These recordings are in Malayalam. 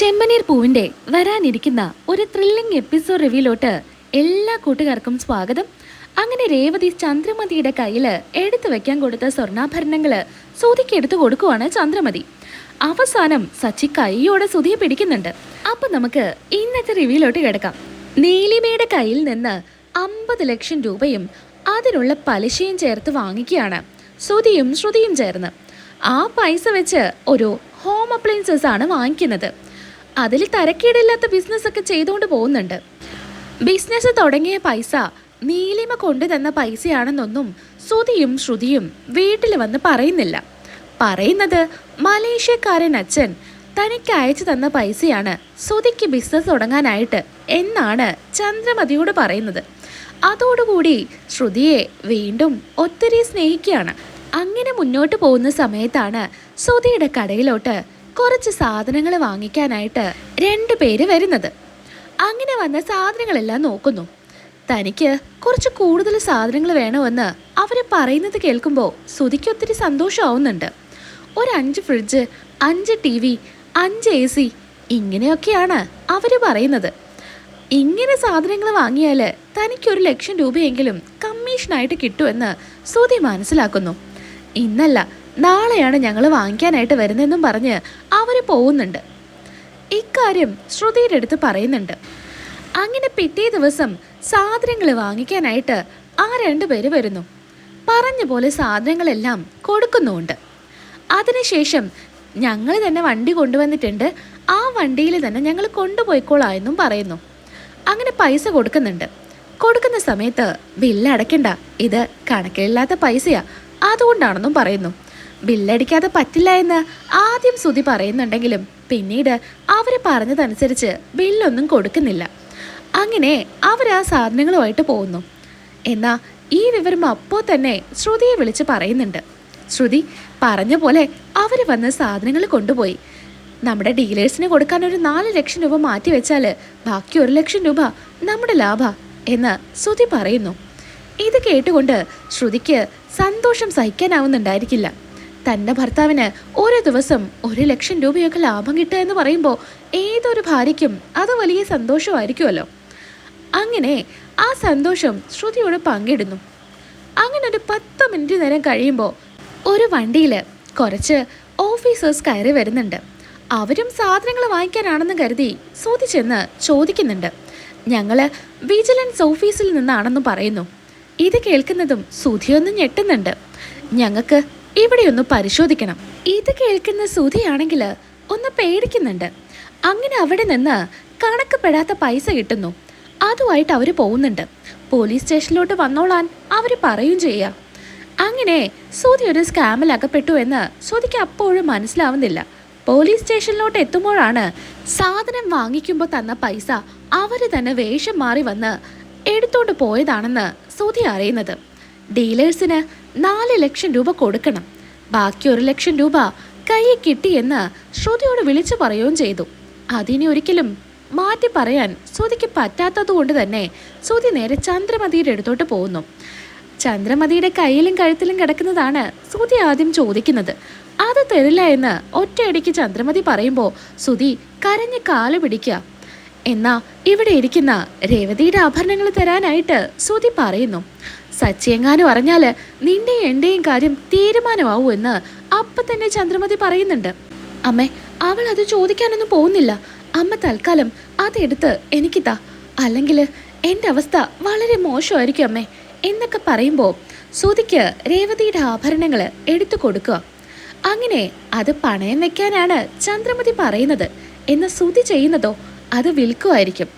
ചെമ്പനീർ പൂവിന്റെ വരാനിരിക്കുന്ന ഒരു ത്രില്ലിംഗ് എപ്പിസോഡ് റിവ്യൂലോട്ട് എല്ലാ കൂട്ടുകാർക്കും സ്വാഗതം. അങ്ങനെ രേവതി ചന്ദ്രമതിയുടെ കയ്യില് എടുത്തു വെക്കാൻ കൊടുത്ത സ്വർണ്ണാഭരണങ്ങള് സുധിക്ക് എടുത്തു കൊടുക്കുവാണ് ചന്ദ്രമതി. അവസാനം സച്ചി കൈയോടെ സുധിയെ പിടിക്കുന്നുണ്ട്. അപ്പൊ നമുക്ക് ഇന്നത്തെ റിവ്യൂലോട്ട് കിടക്കാം. നീലിമയുടെ കയ്യിൽ നിന്ന് 50 ലക്ഷം രൂപയും അതിനുള്ള പലിശയും ചേർത്ത് വാങ്ങിക്കുകയാണ് സുധിയും ശ്രുതിയും ചേർന്ന്. ആ പൈസ വെച്ച് ഒരു ഹോം അപ്ലയൻസസ് ആണ് വാങ്ങിക്കുന്നത്. അതിൽ തരക്കേടില്ലാത്ത ബിസിനസ് ഒക്കെ ചെയ്തുകൊണ്ട് പോകുന്നുണ്ട്. ബിസിനസ് തുടങ്ങിയ പൈസ നീലിമ കൊണ്ടു തന്ന പൈസയാണെന്നൊന്നും സുധിയും ശ്രുതിയും വീട്ടിൽ വന്ന് പറയുന്നില്ല. പറയുന്നത് മലേഷ്യക്കാരൻ അച്ഛൻ തനിക്ക് അയച്ചു തന്ന പൈസയാണ് സുധിക്ക് ബിസിനസ് തുടങ്ങാനായിട്ട് എന്നാണ് ചന്ദ്രമതിയോട് പറയുന്നത്. അതോടുകൂടി ശ്രുതിയെ വീണ്ടും ഒത്തിരി സ്നേഹിക്കുകയാണ്. അങ്ങനെ മുന്നോട്ട് പോകുന്ന സമയത്താണ് സുധിയുടെ കടയിലോട്ട് കുറച്ച് സാധനങ്ങൾ വാങ്ങിക്കാനായിട്ട് 2 പേര് വരുന്നത്. അങ്ങനെ വന്ന സാധനങ്ങളെല്ലാം നോക്കുന്നു. തനിക്ക് കുറച്ച് കൂടുതൽ സാധനങ്ങൾ വേണമെന്ന് അവർ പറയുന്നത് കേൾക്കുമ്പോൾ സുധിക്ക് ഒത്തിരി സന്തോഷമാവുന്നുണ്ട്. ഒരു 5 ഫ്രിഡ്ജ്, 5 TV, 5 AC ഇങ്ങനെയൊക്കെയാണ് അവർ പറയുന്നത്. ഇങ്ങനെ സാധനങ്ങൾ വാങ്ങിയാൽ തനിക്ക് 1 ലക്ഷം രൂപയെങ്കിലും കമ്മീഷനായിട്ട് കിട്ടുമെന്ന് സുധി മനസ്സിലാക്കുന്നു. ഇന്നല്ല നാളെയാണ് ഞങ്ങൾ വാങ്ങിക്കാനായിട്ട് വരുന്നതെന്നും പറഞ്ഞ് അവർ പോകുന്നുണ്ട്. ഇക്കാര്യം ശ്രുതിയുടെ അടുത്ത് പറയുന്നുണ്ട്. അങ്ങനെ പിറ്റേ ദിവസം സാധനങ്ങൾ വാങ്ങിക്കാനായിട്ട് ആ 2 പേര് വരുന്നു. പറഞ്ഞ പോലെ സാധനങ്ങളെല്ലാം കൊടുക്കുന്നുമുണ്ട്. അതിനുശേഷം ഞങ്ങൾ തന്നെ വണ്ടി കൊണ്ടുവന്നിട്ടുണ്ട്, ആ വണ്ടിയിൽ തന്നെ ഞങ്ങൾ കൊണ്ടുപോയിക്കോളാം എന്നും പറയുന്നു. അങ്ങനെ പൈസ കൊടുക്കുന്നുണ്ട്. കൊടുക്കുന്ന സമയത്ത് ബില്ല് അടയ്ക്കണ്ട, ഇത് കണക്കിലില്ലാത്ത പൈസയാ, അതുകൊണ്ടാണെന്നും പറയുന്നു. ബില്ലടിക്കാതെ പറ്റില്ല എന്ന് ആദ്യം സുധി പറയുന്നുണ്ടെങ്കിലും പിന്നീട് അവർ പറഞ്ഞതനുസരിച്ച് ബില്ലൊന്നും കൊടുക്കുന്നില്ല. അങ്ങനെ അവർ ആ സാധനങ്ങളുമായിട്ട് പോകുന്നു. എന്നാ ഈ വിവരം അപ്പോൾ തന്നെ ശ്രുതിയെ വിളിച്ച് പറയുന്നുണ്ട്. ശ്രുതി പറഞ്ഞ പോലെ അവർ വന്ന് സാധനങ്ങൾ കൊണ്ടുപോയി. നമ്മുടെ ഡീലേഴ്സിന് കൊടുക്കാൻ ഒരു 4 ലക്ഷം രൂപ മാറ്റി വെച്ചാൽ ബാക്കി 1 ലക്ഷം രൂപ നമ്മുടെ ലാഭ എന്ന് ശ്രുതി പറയുന്നു. ഇത് കേട്ടുകൊണ്ട് ശ്രുതിക്ക് സന്തോഷം സഹിക്കാനാവുന്നുണ്ടായിരിക്കില്ല. തൻ്റെ ഭർത്താവിന് ഒരു ദിവസം 1 ലക്ഷം രൂപയൊക്കെ ലാഭം കിട്ടുക എന്ന് പറയുമ്പോൾ ഏതൊരു ഭാര്യയ്ക്കും അത് വലിയ സന്തോഷമായിരിക്കുമല്ലോ. അങ്ങനെ ആ സന്തോഷം ശ്രുതിയോട് പങ്കിടുന്നു. അങ്ങനെ ഒരു 10 മിനിറ്റ് നേരം കഴിയുമ്പോൾ ഒരു വണ്ടിയിൽ കുറച്ച് ഓഫീസേഴ്സ് കയറി വരുന്നുണ്ട്. അവരും സാധനങ്ങൾ വാങ്ങിക്കാനാണെന്ന് കരുതി ശ്രുതി ചെന്ന് ചോദിക്കുന്നുണ്ട്. ഞങ്ങൾ വിജിലൻസ് ഓഫീസിൽ നിന്നാണെന്ന് പറയുന്നു. ഇത് കേൾക്കുന്നതും ശ്രുതിയൊന്ന് ഞെട്ടുന്നുണ്ട്. ഞങ്ങൾക്ക് ഇവിടെ ഒന്ന് പരിശോധിക്കണം. ഇത് കേൾക്കുന്ന സുധിയാണെങ്കിൽ ഒന്ന് പേടിക്കുന്നുണ്ട്. അങ്ങനെ അവിടെ നിന്ന് കണക്കപ്പെടാത്ത പൈസ കിട്ടുന്നു. അതുമായിട്ട് അവർ പോകുന്നുണ്ട്. പോലീസ് സ്റ്റേഷനിലോട്ട് വന്നോളാൻ അവർ പറയും ചെയ്യാം. അങ്ങനെ സുധി ഒരു സ്കാമിൽ അകപ്പെട്ടു എന്ന് സുധിക്ക് അപ്പോഴും മനസ്സിലാവുന്നില്ല. പോലീസ് സ്റ്റേഷനിലോട്ട് എത്തുമ്പോഴാണ് സാധനം വാങ്ങിക്കുമ്പോൾ തന്ന പൈസ അവർ തന്നെ വേഷം മാറി വന്ന് എടുത്തോണ്ട് പോയതാണെന്ന് സുധി അറിയുന്നത്. ഡീലേഴ്സിന് 4 ലക്ഷം രൂപ കൊടുക്കണം, ബാക്കി 1 ലക്ഷം രൂപ കയ്യിൽ കിട്ടിയെന്ന് ശ്രുതിയോട് വിളിച്ചു പറയുകയും ചെയ്തു. അതിനെ ഒരിക്കലും മാറ്റി പറയാൻ ശ്രുതിക്ക് പറ്റാത്തത് കൊണ്ട് തന്നെ ശ്രുതി നേരെ ചന്ദ്രമതിയുടെ അടുത്തോട്ട് പോകുന്നു. ചന്ദ്രമതിയുടെ കയ്യിലും കഴുത്തിലും കിടക്കുന്നതാണ് ശ്രുതി ആദ്യം ചോദിക്കുന്നത്. അത് തരില്ല എന്ന് ഒറ്റയടിക്ക് ചന്ദ്രമതി പറയുമ്പോൾ ശ്രുതി കരഞ്ഞ് കാല് പിടിക്കുക. എന്നാ ഇവിടെ ഇരിക്കുന്ന രേവതിയുടെ ആഭരണങ്ങൾ തരാനായിട്ട് ശ്രുതി പറയുന്നു. സച്ചിയെങ്ങാനും അറിഞ്ഞാൽ നിന്റെയും എന്റെയും കാര്യം തീരുമാനമാവൂ എന്ന് അപ്പം തന്നെ ചന്ദ്രമതി പറയുന്നുണ്ട്. അമ്മേ, അവൾ അത് ചോദിക്കാനൊന്നും പോകുന്നില്ല. അമ്മ തൽക്കാലം അതെടുത്ത് എനിക്ക് താ, അല്ലെങ്കിൽ എൻ്റെ അവസ്ഥ വളരെ മോശമായിരിക്കും അമ്മേ എന്നൊക്കെ പറയുമ്പോൾ ശ്രുതിക്ക് രേവതിയുടെ ആഭരണങ്ങൾ എടുത്തു കൊടുക്കുക. അങ്ങനെ അത് പണയം വെക്കാനാണ് ചന്ദ്രമതി പറയുന്നത്. എന്ന് ശ്രുതി ചെയ്യുന്നതോ അത് വിൽക്കുമായിരിക്കും.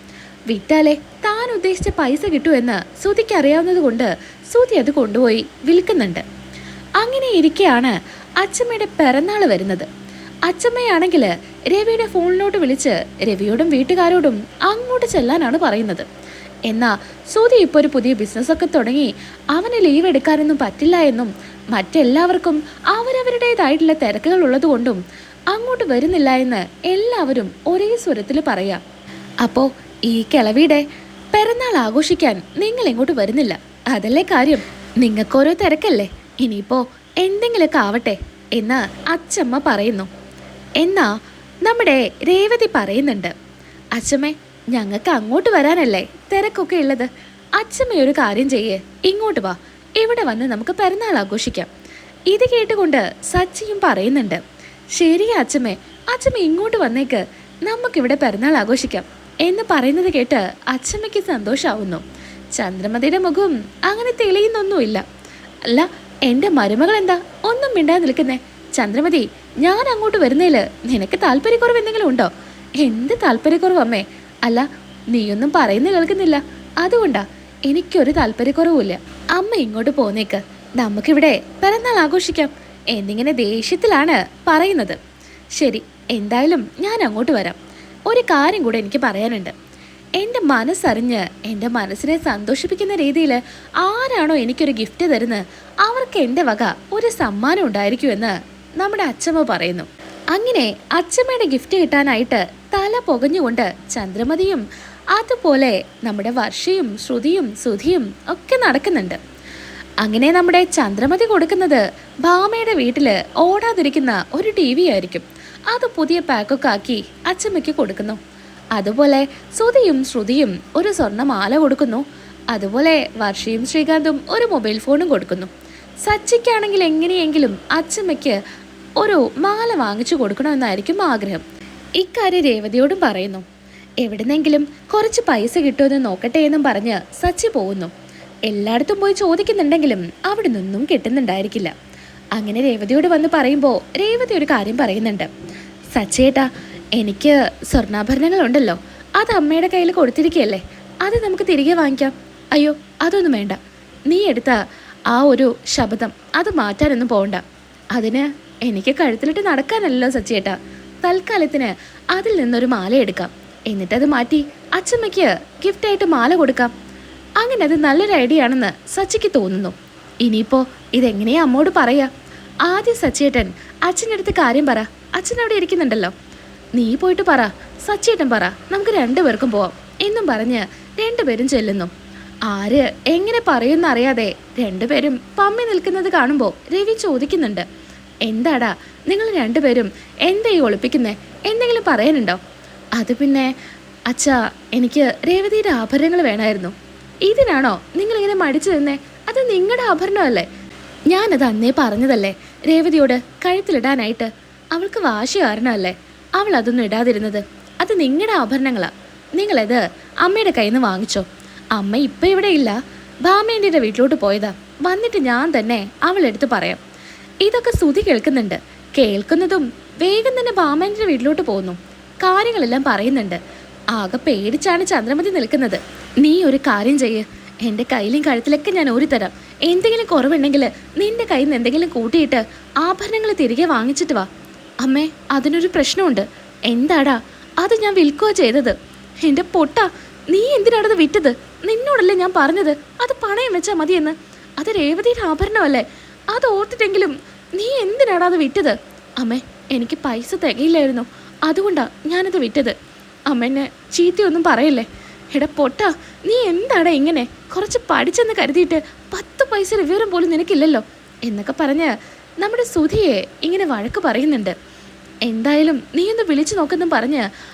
വിറ്റാലേ താൻ ഉദ്ദേശിച്ച പൈസ കിട്ടുമെന്ന് ശ്രുതിക്ക് അറിയാവുന്നത് കൊണ്ട് ശ്രുതി അത് കൊണ്ടുപോയി വിൽക്കുന്നുണ്ട്. അങ്ങനെ ഇരിക്കെയാണ് അച്ഛമ്മയുടെ പിറന്നാൾ വരുന്നത്. അച്ഛമ്മയാണെങ്കിൽ രവിയുടെ ഫോണിലോട്ട് വിളിച്ച് രവിയോടും വീട്ടുകാരോടും അങ്ങോട്ട് ചെല്ലാനാണ് പറയുന്നത്. എന്നാൽ ശ്രുതി ഇപ്പോൾ ഒരു പുതിയ ബിസിനസ്സൊക്കെ തുടങ്ങി അവന് ലീവ് എടുക്കാനൊന്നും പറ്റില്ല എന്നും മറ്റെല്ലാവർക്കും അവരവരുടേതായിട്ടുള്ള തിരക്കുകൾ ഉള്ളതുകൊണ്ടും അങ്ങോട്ട് വരുന്നില്ല എന്ന് എല്ലാവരും ഒരേ സ്വരത്തിൽ പറയാം. അപ്പോൾ ഈ കിളവിയുടെ പിറന്നാൾ ആഘോഷിക്കാൻ നിങ്ങൾ ഇങ്ങോട്ട് വരുന്നില്ല, അതല്ലേ കാര്യം? നിങ്ങൾക്കോരോ തിരക്കല്ലേ, ഇനിയിപ്പോ എന്തെങ്കിലുമൊക്കെ ആവട്ടെ എന്ന് അച്ഛമ്മ പറയുന്നു. എന്നാ നമ്മുടെ രേവതി പറയുന്നുണ്ട്, അച്ഛമ്മേ ഞങ്ങൾക്ക് അങ്ങോട്ട് വരാനല്ലേ തിരക്കൊക്കെ ഉള്ളത്. അച്ഛമ്മ ഒരു കാര്യം ചെയ്യേ, ഇങ്ങോട്ട് വാ, ഇവിടെ വന്ന് നമുക്ക് പിറന്നാൾ ആഘോഷിക്കാം. ഇത് കേട്ടുകൊണ്ട് സച്ചിയും പറയുന്നുണ്ട്, ശരിയാ അച്ഛമ്മേ, അച്ഛമ്മ ഇങ്ങോട്ട് വന്നേക്ക്, നമുക്കിവിടെ പിറന്നാൾ ആഘോഷിക്കാം എന്ന് പറയുന്നത് കേട്ട് അച്ഛമ്മയ്ക്ക് സന്തോഷാവുന്നു. ചന്ദ്രമതിയുടെ മുഖം അങ്ങനെ തെളിയുന്നൊന്നുമില്ല. അല്ല, എൻ്റെ മരുമകൾ എന്താ ഒന്നും മിണ്ടാതെ നിൽക്കുന്നേ? ചന്ദ്രമതി, ഞാൻ അങ്ങോട്ട് വരുന്നതില് നിനക്ക് താല്പര്യക്കുറവ് എന്തെങ്കിലും ഉണ്ടോ? എന്ത് താല്പര്യക്കുറവ് അമ്മേ? അല്ല, നീയൊന്നും പറയുന്ന കേൾക്കുന്നില്ല, അതുകൊണ്ടാ. എനിക്കൊരു താല്പര്യക്കുറവുമില്ല. അമ്മ ഇങ്ങോട്ട് പോന്നേക്ക്, നമുക്കിവിടെ പിറന്നാൾ ആഘോഷിക്കാം എന്നിങ്ങനെ ദേഷ്യത്തിലാണ് പറയുന്നത്. ശരി, എന്തായാലും ഞാൻ അങ്ങോട്ട് വരാം. ഒരു കാര്യം കൂടെ എനിക്ക് പറയാനുണ്ട്. എൻ്റെ മനസ്സറിഞ്ഞ് എൻ്റെ മനസ്സിനെ സന്തോഷിപ്പിക്കുന്ന രീതിയിൽ ആരാണോ എനിക്കൊരു ഗിഫ്റ്റ് തരുന്നത് അവർക്ക് എൻ്റെ വക ഒരു സമ്മാനം ഉണ്ടായിരിക്കുമെന്ന് നമ്മുടെ അച്ഛമ്മ പറയുന്നു. അങ്ങനെ അച്ഛമ്മയുടെ ഗിഫ്റ്റ് കിട്ടാനായിട്ട് തല പുകഞ്ഞുകൊണ്ട് ചന്ദ്രമതിയും അതുപോലെ നമ്മുടെ വർഷയും ശ്രുതിയും സുധിയും ഒക്കെ നടക്കുന്നുണ്ട്. അങ്ങനെ നമ്മുടെ ചന്ദ്രമതി കൊടുക്കുന്നത് ഭാമയുടെ വീട്ടിൽ ഓടാതിരിക്കുന്ന ഒരു TV ആയിരിക്കും. അത് പുതിയ പാക്കൊക്കെ ആക്കി അച്ഛമ്മയ്ക്ക് കൊടുക്കുന്നു. അതുപോലെ സുധിയും ശ്രുതിയും ഒരു സ്വർണ്ണമാല കൊടുക്കുന്നു. അതുപോലെ വർഷയും ശ്രീകാന്തും ഒരു മൊബൈൽ ഫോണും കൊടുക്കുന്നു. സച്ചിക്കാണെങ്കിൽ എങ്ങനെയെങ്കിലും അച്ഛമ്മയ്ക്ക് ഒരു മാല വാങ്ങിച്ചു കൊടുക്കണമെന്നായിരിക്കും ആഗ്രഹം. ഇക്കാര്യം രേവതിയോടും പറയുന്നു. എവിടുന്നെങ്കിലും കുറച്ച് പൈസ കിട്ടുമെന്ന് നോക്കട്ടെ എന്നും പറഞ്ഞ് സച്ചി പോകുന്നു. എല്ലായിടത്തും പോയി ചോദിക്കുന്നുണ്ടെങ്കിലും അവിടെ നിന്നും കിട്ടുന്നുണ്ടായിരിക്കില്ല. അങ്ങനെ രേവതിയോട് വന്ന് പറയുമ്പോൾ രേവതി ഒരു കാര്യം പറയുന്നുണ്ട്, സച്ചേട്ടാ, എനിക്ക് സ്വർണ്ണാഭരണങ്ങളുണ്ടല്ലോ, അത് അമ്മയുടെ കയ്യിൽ കൊടുത്തിരിക്കുകയല്ലേ, അത് നമുക്ക് തിരികെ വാങ്ങിക്കാം. അയ്യോ, അതൊന്നും വേണ്ട, നീ എടുത്ത ആ ഒരു ശബ്ദം അത് മാറ്റാനൊന്നും പോകണ്ട. അതിന് എനിക്ക് കഴുത്തിലിട്ട് നടക്കാനല്ലോ സച്ചേട്ടാ. തൽക്കാലത്തിന് അതിൽ നിന്നൊരു മാല എടുക്കാം, എന്നിട്ടത് മാറ്റി അച്ഛമ്മയ്ക്ക് ഗിഫ്റ്റായിട്ട് മാല കൊടുക്കാം. അങ്ങനെ അത് നല്ലൊരു ഐഡിയ ആണെന്ന് സച്ചിക്ക് തോന്നുന്നു. ഇനിയിപ്പോൾ ഇതെങ്ങനെയാ അമ്മോട് പറയാ? ആദ്യം സച്ചേട്ടൻ അച്ഛൻ്റെ അടുത്ത് കാര്യം പറ, അച്ഛൻ അവിടെ ഇരിക്കുന്നുണ്ടല്ലോ. നീ പോയിട്ട് പറ, സച്ചേട്ടൻ പറ, നമുക്ക് രണ്ടുപേർക്കും പോവാം എന്നും പറഞ്ഞ് രണ്ടുപേരും ചെല്ലുന്നു. ആര് എങ്ങനെ പറയുമെന്നറിയാതെ രണ്ടുപേരും പമ്മി നിൽക്കുന്നത് കാണുമ്പോൾ രവി ചോദിക്കുന്നുണ്ട്, എന്താടാ നിങ്ങൾ രണ്ടുപേരും എന്താ ഈ ഒളിപ്പിക്കുന്നേ? എന്തെങ്കിലും പറയാനുണ്ടോ? അത് പിന്നെ അച്ഛാ, എനിക്ക് രേവതിയുടെ ആഭരണങ്ങൾ വേണമായിരുന്നു. ഇതിനാണോ നിങ്ങളിങ്ങനെ മടിച്ചു നിന്നേ? അത് നിങ്ങളുടെ ആഭരണമല്ലേ? ഞാനത് അന്നേ പറഞ്ഞതല്ലേ രേവതിയോട് കഴുത്തിലിടാനായിട്ട്. അവൾക്ക് വാശി കാരണമല്ലേ അവൾ അതൊന്നും ഇടാതിരുന്നത്. അത് നിങ്ങളുടെ ആഭരണങ്ങളാ, നിങ്ങളത് അമ്മയുടെ കയ്യിൽ നിന്ന് വാങ്ങിച്ചോ. അമ്മ ഇപ്പം ഇവിടെ ഇല്ല, ഭാമേൻ്റെ വീട്ടിലോട്ട് പോയതാ. വന്നിട്ട് ഞാൻ തന്നെ അവളെടുത്ത് പറയാം. ഇതൊക്കെ സുധി കേൾക്കുന്നുണ്ട്. കേൾക്കുന്നതും വേഗം തന്നെ ഭാമേൻ്റെ വീട്ടിലോട്ട് പോകുന്നു. കാര്യങ്ങളെല്ലാം പറയുന്നുണ്ട്. ആകെ പേടിച്ചാണ് ചന്ദ്രമതി നിൽക്കുന്നത്. നീ ഒരു കാര്യം ചെയ്യ്, എൻ്റെ കയ്യിലും കഴുത്തിലൊക്കെ ഞാൻ ഊരിത്തരാം. എന്തെങ്കിലും കുറവുണ്ടെങ്കിൽ നിന്റെ കയ്യിൽ നിന്ന് എന്തെങ്കിലും കൂട്ടിയിട്ട് ആഭരണങ്ങൾ തിരികെ വാങ്ങിച്ചിട്ട് വാ. അമ്മേ, അതിനൊരു പ്രശ്നമുണ്ട്. എന്താടാ? അത് ഞാൻ വിൽക്കുക ചെയ്തത്. എൻ്റെ പൊട്ട, നീ എന്തിനാണത് വിറ്റത്? നിന്നോടല്ലേ ഞാൻ പറഞ്ഞത് അത് പണയം വെച്ചാൽ മതിയെന്ന്. അത് രേവതിയുടെ ആഭരണമല്ലേ? അത് ഓർത്തിട്ടെങ്കിലും നീ എന്തിനാടാ അത് വിറ്റത്? അമ്മേ, എനിക്ക് പൈസ തികയില്ലായിരുന്നു, അതുകൊണ്ടാണ് ഞാനത് വിറ്റത്. അമ്മേനെ ചീത്തയൊന്നും പറയല്ലേ. എടാ പൊട്ട, നീ എന്താടാ ഇങ്ങനെ? കുറച്ച് പഠിച്ചെന്ന് കരുതിയിട്ട് 10 പൈസ വിവരം പോലും നിനക്കില്ലല്ലോ എന്നൊക്കെ പറഞ്ഞ് നമ്മുടെ സുധിയെ ഇങ്ങനെ വഴക്ക് പറയുന്നുണ്ട്. എന്തായാലും നീ ഒന്ന് വിളിച്ചു നോക്കെന്നും പറഞ്ഞ്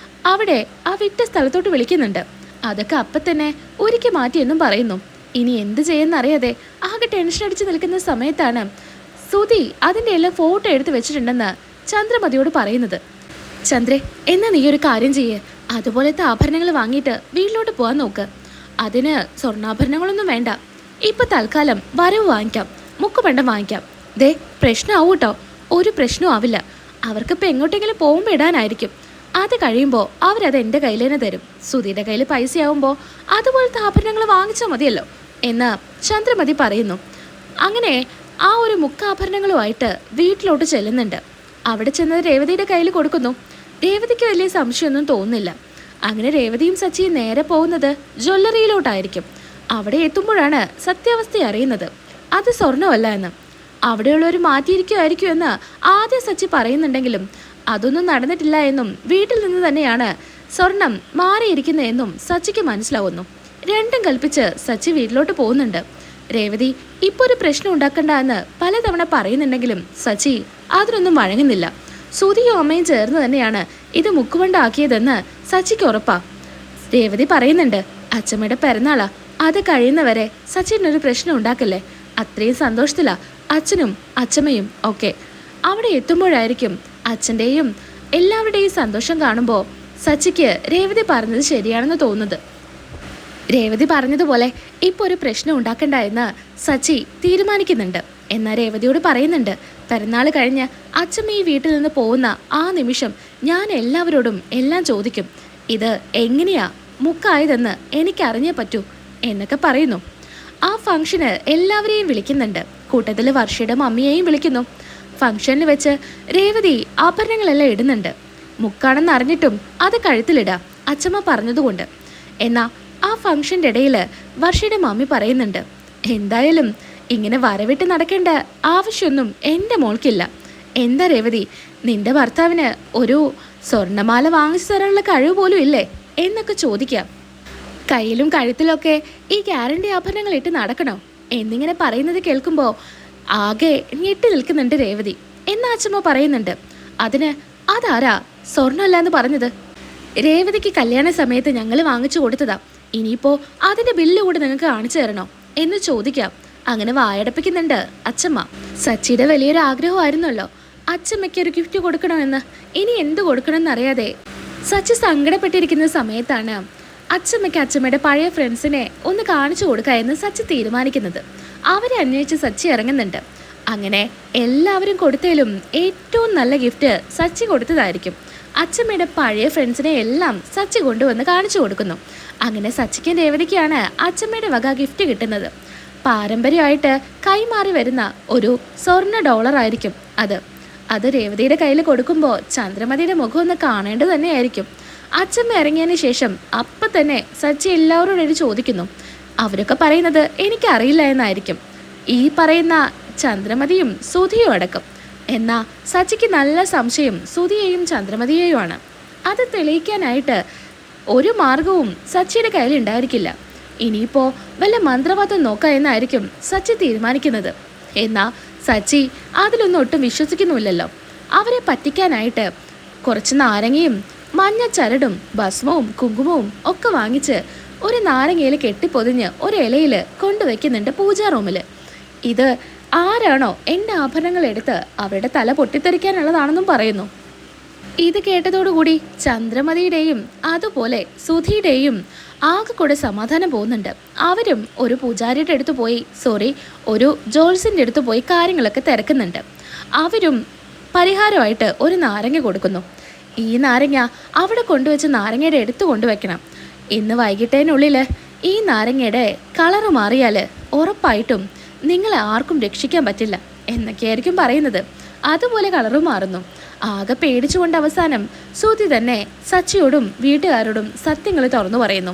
അവിടെ ആ വിറ്റ സ്ഥലത്തോട്ട് വിളിക്കുന്നുണ്ട്. അതൊക്കെ അപ്പം തന്നെ ഒരുക്കി മാറ്റിയെന്നും പറയുന്നു. ഇനി എന്ത് ചെയ്യുന്നറിയാതെ ആകെ ടെൻഷൻ അടിച്ച് നിൽക്കുന്ന സമയത്താണ് സുധി അതിൻ്റെ എല്ലാം ഫോട്ടോ എടുത്ത് വെച്ചിട്ടുണ്ടെന്ന് ചന്ദ്രമതിയോട് പറയുന്നത്. ചന്ദ്രേ, എന്നാ നീ ഒരു കാര്യം ചെയ്യേ, അതുപോലത്തെ ആഭരണങ്ങൾ വാങ്ങിയിട്ട് വീട്ടിലോട്ട് പോകാൻ നോക്ക്. അതിന് സ്വർണ്ണാഭരണങ്ങളൊന്നും വേണ്ട. ഇപ്പം തൽക്കാലം വരവ് വാങ്ങിക്കാം, മുക്കുപണ്ടം വാങ്ങിക്കാം. ദേ, പ്രശ്നമാവും കേട്ടോ. ഒരു പ്രശ്നവും ആവില്ല. അവർക്കിപ്പോൾ എങ്ങോട്ടെങ്കിലും പോകുമ്പോൾ ഇടാനായിരിക്കും. അത് കഴിയുമ്പോൾ അവരത് എൻ്റെ കയ്യിൽ തന്നെ തരും. സുധിയുടെ കയ്യിൽ പൈസയാവുമ്പോൾ അതുപോലത്തെ ആഭരണങ്ങൾ വാങ്ങിച്ചാൽ മതിയല്ലോ എന്ന് ചന്ദ്രമതി പറയുന്നു. അങ്ങനെ ആ ഒരു മുക്കാഭരണങ്ങളുമായിട്ട് വീട്ടിലോട്ട് ചെല്ലുന്നുണ്ട്. അവിടെ ചെന്നത് രേവതിയുടെ കയ്യിൽ കൊടുക്കുന്നു. രേവതിക്ക് വലിയ സംശയമൊന്നും തോന്നുന്നില്ല. അങ്ങനെ രേവതിയും സച്ചിയും നേരെ പോകുന്നത് ജ്വല്ലറിയിലോട്ടായിരിക്കും. അവിടെ എത്തുമ്പോഴാണ് സത്യാവസ്ഥ അറിയുന്നത്. അത് സ്വർണ്ണമല്ല എന്ന്. അവിടെയുള്ളവർ മാറ്റിയിരിക്കുമായിരിക്കും എന്ന് ആദ്യം സച്ചി പറയുന്നുണ്ടെങ്കിലും അതൊന്നും നടന്നിട്ടില്ല എന്നും വീട്ടിൽ നിന്ന് തന്നെയാണ് സ്വർണം മാറിയിരിക്കുന്നതെന്നും സച്ചിക്ക് മനസ്സിലാവുന്നു. രണ്ടും കൽപ്പിച്ച് സച്ചി വീട്ടിലോട്ട് പോകുന്നുണ്ട്. രേവതി ഇപ്പോൾ ഒരു പ്രശ്നം ഉണ്ടാക്കണ്ട എന്ന് പലതവണ പറയുന്നുണ്ടെങ്കിലും സച്ചി അതിനൊന്നും വഴങ്ങുന്നില്ല. സുധിയും അമ്മയും ചേർന്ന് തന്നെയാണ് ഇത് മുക്കുകൊണ്ടാക്കിയതെന്ന് സച്ചിക്ക് ഉറപ്പാ. രേവതി പറയുന്നുണ്ട്, അച്ഛമ്മയുടെ പിറന്നാളാ, അത് കഴിയുന്നവരെ സച്ചിനൊരു പ്രശ്നം ഉണ്ടാക്കല്ലേ. അത്രയും സന്തോഷത്തിലാ അച്ഛനും അച്ഛമ്മയും ഒക്കെ. അവിടെ എത്തുമ്പോഴായിരിക്കും അച്ഛൻ്റെയും എല്ലാവരുടെയും സന്തോഷം കാണുമ്പോൾ സച്ചിക്ക് രേവതി പറഞ്ഞത് ശരിയാണെന്ന് തോന്നുന്നത്. രേവതി പറഞ്ഞതുപോലെ ഇപ്പോൾ ഒരു പ്രശ്നം ഉണ്ടാക്കണ്ട എന്ന് സച്ചി തീരുമാനിക്കുന്നുണ്ട്. എന്നാൽ രേവതിയോട് പറയുന്നുണ്ട്, പിറന്നാൾ കഴിഞ്ഞ് അച്ഛമ്മ ഈ വീട്ടിൽ നിന്ന് പോകുന്ന ആ നിമിഷം ഞാൻ എല്ലാവരോടും എല്ലാം ചോദിക്കും. ഇത് എങ്ങനെയാ മുക്കായതെന്ന് എനിക്കറിഞ്ഞേ പറ്റൂ എന്നൊക്കെ പറയുന്നു. ആ ഫംഗ്ഷന് എല്ലാവരെയും വിളിക്കുന്നുണ്ട്. കൂട്ടത്തിൽ വർഷയുടെ മമ്മിയെയും വിളിക്കുന്നു. ഫംഗ്ഷനിൽ വെച്ച് രേവതി ആഭരണങ്ങളെല്ലാം ഇടുന്നുണ്ട്. മുക്കാണെന്ന് അറിഞ്ഞിട്ടും അത് കഴുത്തിലിടാം അച്ഛമ്മ പറഞ്ഞതുകൊണ്ട്. എന്നാൽ ആ ഫംഗ്ഷൻ്റെ ഇടയിൽ വർഷയുടെ മമ്മി പറയുന്നുണ്ട്, എന്തായാലും ഇങ്ങനെ വരവിട്ട് നടക്കേണ്ട ആവശ്യമൊന്നും എൻ്റെ മോൾക്കില്ല. എന്താ രേവതി, നിന്റെ ഭർത്താവിന് ഒരു സ്വർണ്ണമാല വാങ്ങിച്ചു തരാനുള്ള കഴിവ് പോലും ഇല്ലേ എന്നൊക്കെ ചോദിക്കാം. കയ്യിലും കഴുത്തിലൊക്കെ ഈ ഗ്യാരണ്ടി ആഭരണങ്ങൾ ഇട്ട് നടക്കണോ എന്നിങ്ങനെ പറയുന്നത് കേൾക്കുമ്പോൾ ആകെ ഞെട്ടി നിൽക്കുന്നുണ്ട് രേവതി. എന്നാ അച്ഛമ്മ പറയുന്നുണ്ട്, അതിന് അതാരാ സ്വർണ്ണമല്ല എന്ന് പറഞ്ഞത്? രേവതിക്ക് കല്യാണ സമയത്ത് ഞങ്ങൾ വാങ്ങിച്ചു കൊടുത്തതാ, ഇനിയിപ്പോൾ അതിൻ്റെ ബില്ല് കൂടെ നിങ്ങൾക്ക് കാണിച്ചു തരണോ എന്ന് ചോദിക്കാം. അങ്ങനെ വായടപ്പിക്കുന്നുണ്ട് അച്ഛമ്മ. സച്ചിയുടെ വലിയൊരു ആഗ്രഹമായിരുന്നല്ലോ അച്ഛമ്മയ്ക്ക് ഒരു ഗിഫ്റ്റ് കൊടുക്കണമെന്ന്. ഇനി എന്ത് കൊടുക്കണമെന്നറിയാതെ സച്ചി സങ്കടപ്പെട്ടിരിക്കുന്ന സമയത്താണ് അച്ഛമ്മയ്ക്ക് അച്ഛമ്മയുടെ പഴയ ഫ്രണ്ട്സിനെ ഒന്ന് കാണിച്ചു കൊടുക്കുക എന്ന് സച്ചി തീരുമാനിക്കുന്നത്. അവരെ അന്വേഷിച്ച് സച്ചി ഇറങ്ങുന്നുണ്ട്. അങ്ങനെ എല്ലാവരും കൊടുത്തതിലും ഏറ്റവും നല്ല ഗിഫ്റ്റ് സച്ചി കൊടുത്തതായിരിക്കും. അച്ഛമ്മയുടെ പഴയ ഫ്രണ്ട്സിനെ എല്ലാം സച്ചി കൊണ്ടുവന്ന് കാണിച്ചു കൊടുക്കുന്നു. അങ്ങനെ സച്ചിക്കും രേവതിക്കാണ് അച്ഛമ്മയുടെ വക ഗിഫ്റ്റ് കിട്ടുന്നത്. പാരമ്പര്യമായിട്ട് കൈമാറി വരുന്ന ഒരു സ്വർണ്ണ ഡോളറായിരിക്കും അത് രേവതിയുടെ കയ്യിൽ കൊടുക്കുമ്പോൾ ചന്ദ്രമതിയുടെ മുഖം ഒന്ന് കാണേണ്ടത് തന്നെയായിരിക്കും. അച്ഛമ്മ ഇറങ്ങിയതിന് ശേഷം അപ്പം തന്നെ സച്ചി എല്ലാവരോടും ചോദിക്കുന്നു. അവരൊക്കെ പറയുന്നത് എനിക്കറിയില്ല എന്നായിരിക്കും, ഈ പറയുന്ന ചന്ദ്രമതിയും സുധിയും അടക്കം. എന്നാൽ സച്ചിക്ക് നല്ല സംശയം സുധിയെയും ചന്ദ്രമതിയെയുമാണ്. അത് തെളിയിക്കാനായിട്ട് ഒരു മാർഗവും സച്ചിയുടെ കയ്യിൽ ഉണ്ടായിരിക്കില്ല. ഇനിയിപ്പോൾ വല്ല മന്ത്രവാദം നോക്കാം എന്നായിരിക്കും സച്ചി തീരുമാനിക്കുന്നത്. എന്നാൽ സച്ചി അതിലൊന്നും ഒട്ടും വിശ്വസിക്കുന്നുമില്ലല്ലോ. അവരെ പറ്റിക്കാനായിട്ട് കുറച്ച് നാരങ്ങയും മഞ്ഞ ചരടും ഭസ്മവും കുങ്കുമവും ഒക്കെ വാങ്ങിച്ച് ഒരു നാരങ്ങയിൽ കെട്ടിപ്പൊതിഞ്ഞ് ഒരു ഇലയിൽ കൊണ്ടുവയ്ക്കുന്നുണ്ട് പൂജാ റൂമിൽ. ഇത് ആരാണോ എൻ്റെ ആഭരണങ്ങൾ എടുത്ത് അവരുടെ തല പൊട്ടിത്തെറിക്കാനുള്ളതാണെന്നും പറയുന്നു. ഇത് കേട്ടതോടുകൂടി ചന്ദ്രമതിയുടെയും അതുപോലെ സുധിയുടെയും ആകെ കൂടെ സമാധാനം പോകുന്നുണ്ട്. അവരും ഒരു പൂജാരിയുടെ അടുത്ത് പോയി ഒരു ജോൾസിൻ്റെ അടുത്ത് പോയി കാര്യങ്ങളൊക്കെ തിരക്കുന്നുണ്ട്. അവരും പരിഹാരമായിട്ട് ഒരു നാരങ്ങ കൊടുക്കുന്നു. ഈ നാരങ്ങ അവിടെ കൊണ്ടുവച്ച് നാരങ്ങയുടെ അടുത്ത് കൊണ്ടുവയ്ക്കണം. ഇന്ന് വൈകിട്ടേനുള്ളിൽ ഈ നാരങ്ങയുടെ കളറ് മാറിയാൽ ഉറപ്പായിട്ടും നിങ്ങളെ ആർക്കും രക്ഷിക്കാൻ പറ്റില്ല എന്നൊക്കെയായിരിക്കും പറയുന്നത്. അതുപോലെ കളറ് മാറുന്നു. ആകെ പേടിച്ചുകൊണ്ട് അവസാനം സുധി തന്നെ സച്ചിയോടും വീട്ടുകാരോടും സത്യങ്ങൾ തുറന്നു പറയുന്നു.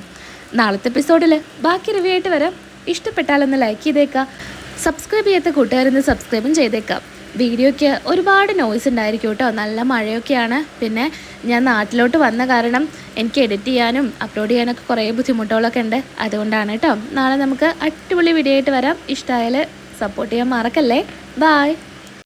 നാളത്തെ എപ്പിസോഡിൽ ബാക്കി റിവ്യൂ ആയിട്ട് വരാം. ഇഷ്ടപ്പെട്ടാലൊന്ന് ലൈക്ക് ചെയ്തേക്കാം. സബ്സ്ക്രൈബ് ചെയ്യാത്ത കൂട്ടുകാരൊന്ന് സബ്സ്ക്രൈബും ചെയ്തേക്കാം. വീഡിയോയ്ക്ക് ഒരുപാട് നോയ്സ് ഉണ്ടായിരിക്കും കേട്ടോ, നല്ല മഴയൊക്കെയാണ്. പിന്നെ ഞാൻ നാട്ടിലോട്ട് വന്ന കാരണം എനിക്ക് എഡിറ്റ് ചെയ്യാനും അപ്ലോഡ് ചെയ്യാനൊക്കെ കുറേ ബുദ്ധിമുട്ടുകളൊക്കെ ഉണ്ട്. അതുകൊണ്ടാണ് കേട്ടോ. നാളെ നമുക്ക് അടിപൊളി വീഡിയോ ആയിട്ട് വരാം. ഇഷ്ടമായാൽ സപ്പോർട്ട് ചെയ്യാൻ മറക്കല്ലേ. ബായ്.